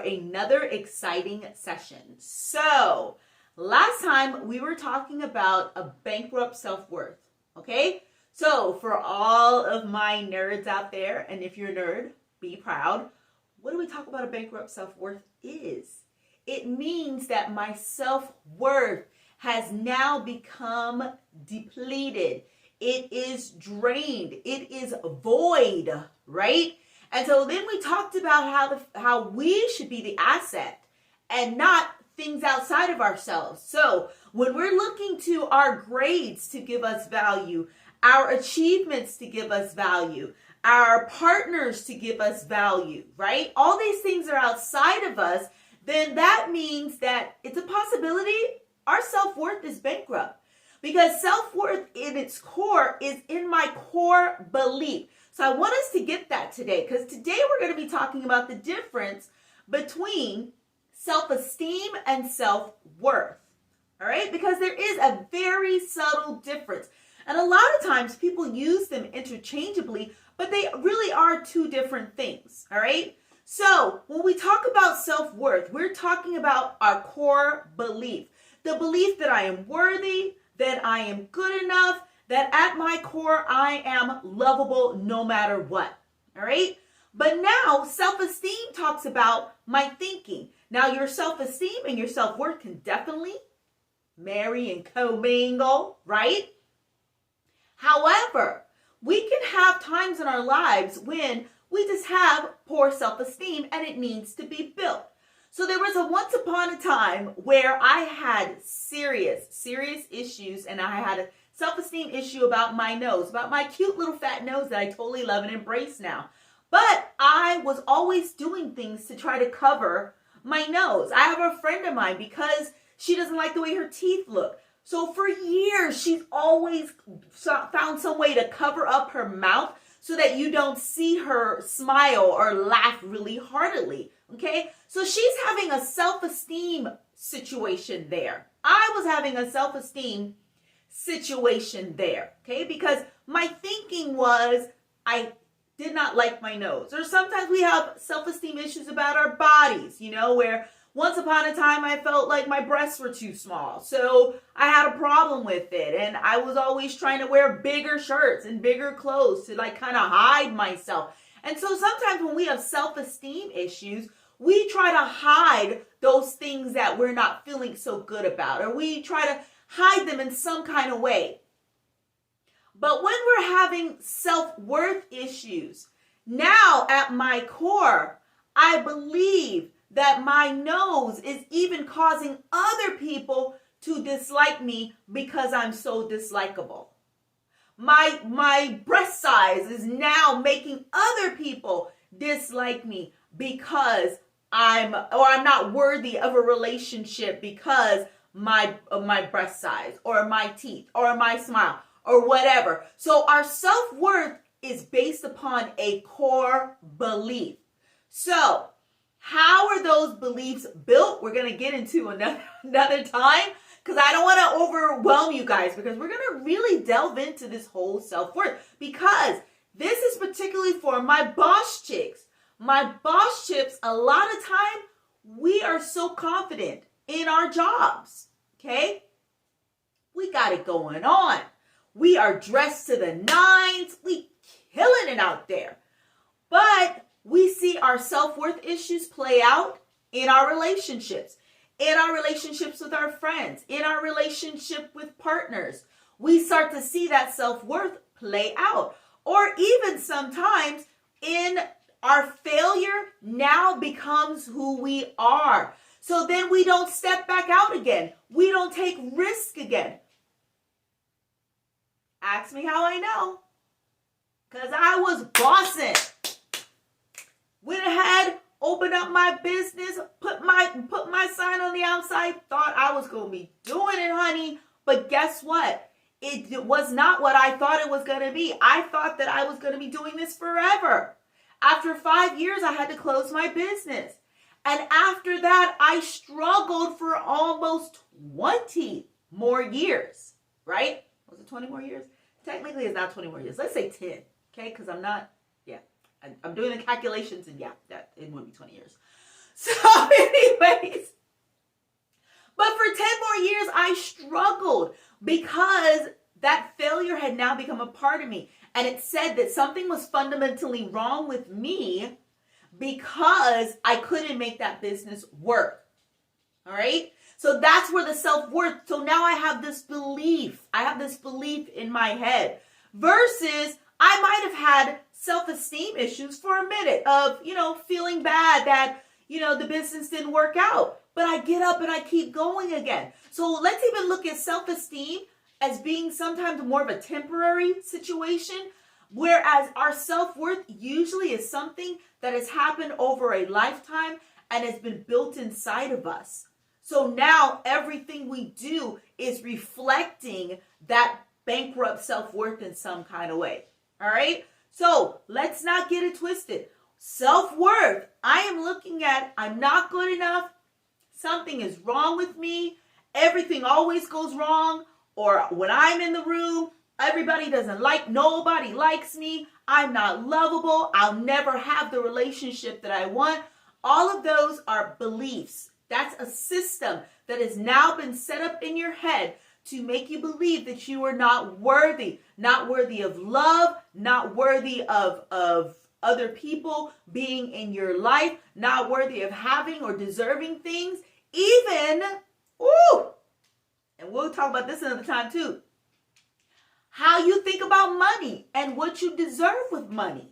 Another exciting session. So last time we were talking about a bankrupt self-worth. Okay, so for all of my nerds out there, and if you're a nerd, be proud. What do we talk about a bankrupt self-worth is? It means that my self-worth has now become depleted. It is drained. It is void, right? And so then we talked about how we should be the asset and not things outside of ourselves. So when we're looking to our grades to give us value, our achievements to give us value, our partners to give us value, right? All these things are outside of us, then that means that it's a possibility our self-worth is bankrupt. Because self-worth in its core is in my core belief. So I want us to get that today, because today we're going to be talking about the difference between self-esteem and self-worth. All right? Because there is a very subtle difference. And a lot of times people use them interchangeably, but they really are two different things. All right? So when we talk about self-worth, we're talking about our core belief. The belief that I am worthy, that I am good enough, that at my core, I am lovable no matter what, all right? But now, self-esteem talks about my thinking. Now, your self-esteem and your self-worth can definitely marry and commingle, right? However, we can have times in our lives when we just have poor self-esteem and it needs to be built. So there was a once upon a time where I had serious issues, and I had a self-esteem issue about my nose, about my cute little fat nose that I totally love and embrace now. But I was always doing things to try to cover my nose. I have a friend of mine, because she doesn't like the way her teeth look. So for years, she's always found some way to cover up her mouth so that you don't see her smile or laugh really heartily. Okay, so she's having a self-esteem situation there. I was having a self-esteem situation there, okay, because my thinking was I did not like my nose. Or sometimes we have self-esteem issues about our bodies, where once upon a time I felt like my breasts were too small. So I had a problem with it, and I was always trying to wear bigger shirts and bigger clothes to kind of hide myself. And so sometimes when we have self-esteem issues, we try to hide those things that we're not feeling so good about, or we try to hide them in some kind of way. But when we're having self-worth issues, now at my core, I believe that my nose is even causing other people to dislike me because I'm so dislikable. My breast size is now making other people dislike me because I'm not worthy of a relationship because my breast size or my teeth or my smile or whatever. So our self-worth is based upon a core belief. So how are those beliefs built? We're going to get into another time, because I don't want to overwhelm you guys, because we're going to really delve into this whole self-worth, because this is particularly for my boss chicks. My boss chicks, a lot of time, we are so confident in our jobs, okay? We got it going on. We are dressed to the nines. We killing it out there. But we see our self-worth issues play out in our relationships with our friends, in our relationship with partners. We start to see that self-worth play out. Or even sometimes in our failure now becomes who we are. So then we don't step back out again. We don't take risk again. Ask me how I know. Because I was bossing. Went ahead, opened up my business, put my sign on the outside, thought I was going to be doing it, honey. But guess what? It was not what I thought it was going to be. I thought that I was going to be doing this forever. After 5 years, I had to close my business. And after that, I struggled for almost 20 more years, right? Was it 20 more years? Technically, it's not 20 more years. Let's say 10, okay? Because I'm doing the calculations, and that it would be 20 years. So anyways, but for 10 more years, I struggled because that failure had now become a part of me. And it said that something was fundamentally wrong with me because I couldn't make that business work. All right? So that's where the self-worth. So now I have this belief. In my head versus I might have had self-esteem issues for a minute of, feeling bad that, the business didn't work out. But I get up and I keep going again. So let's even look at self-esteem as being sometimes more of a temporary situation, whereas our self-worth usually is something that has happened over a lifetime and has been built inside of us. So now everything we do is reflecting that bankrupt self-worth in some kind of way. All right? So let's not get it twisted. Self-worth, I am looking at, I'm not good enough. Something is wrong with me. Everything always goes wrong. Or when I'm in the room, nobody likes me. I'm not lovable. I'll never have the relationship that I want. All of those are beliefs. That's a system that has now been set up in your head to make you believe that you are not worthy of love, not worthy of other people being in your life, not worthy of having or deserving things, even, and we'll talk about this another time too, how you think about money and what you deserve with money.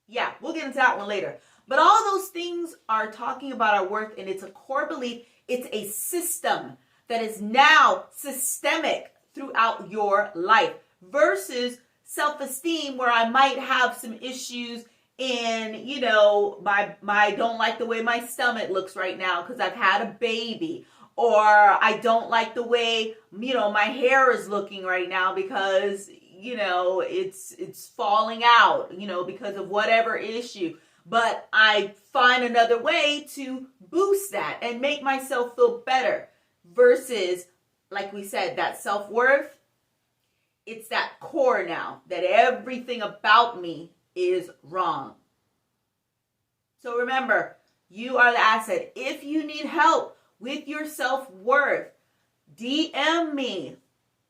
Yeah, we'll get into that one later. But all those things are talking about our worth, and it's a core belief. It's a system that is now systemic throughout your life versus self-esteem, where I might have some issues in, my don't like the way my stomach looks right now because I've had a baby, or I don't like the way, my hair is looking right now because, it's falling out, because of whatever issue. But I find another way to boost that and make myself feel better versus, like we said, that self-worth. It's that core now that everything about me is wrong. So remember, you are the asset. If you need help with your self-worth, DM me,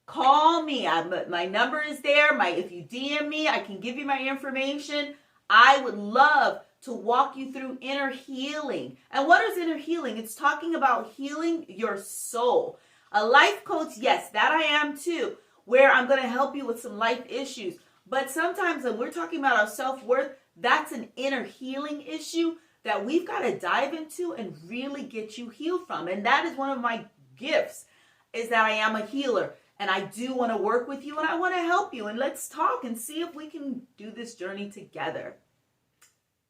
call me. My number is there. If you DM me, I can give you my information. I would love to walk you through inner healing. And what is inner healing? It's talking about healing your soul. A life coach, yes, that I am too, where I'm going to help you with some life issues. But sometimes when we're talking about our self-worth, that's an inner healing issue that we've got to dive into and really get you healed from. And that is one of my gifts, is that I am a healer. And I do want to work with you, and I want to help you. And let's talk and see if we can do this journey together.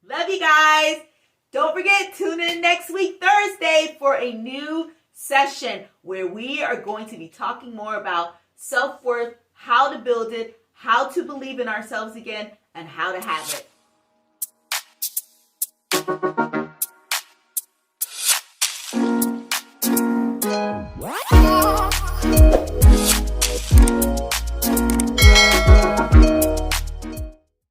Love you guys. Don't forget, tune in next week, Thursday, for a new session where we are going to be talking more about self-worth, how to build it, how to believe in ourselves again, and how to have it.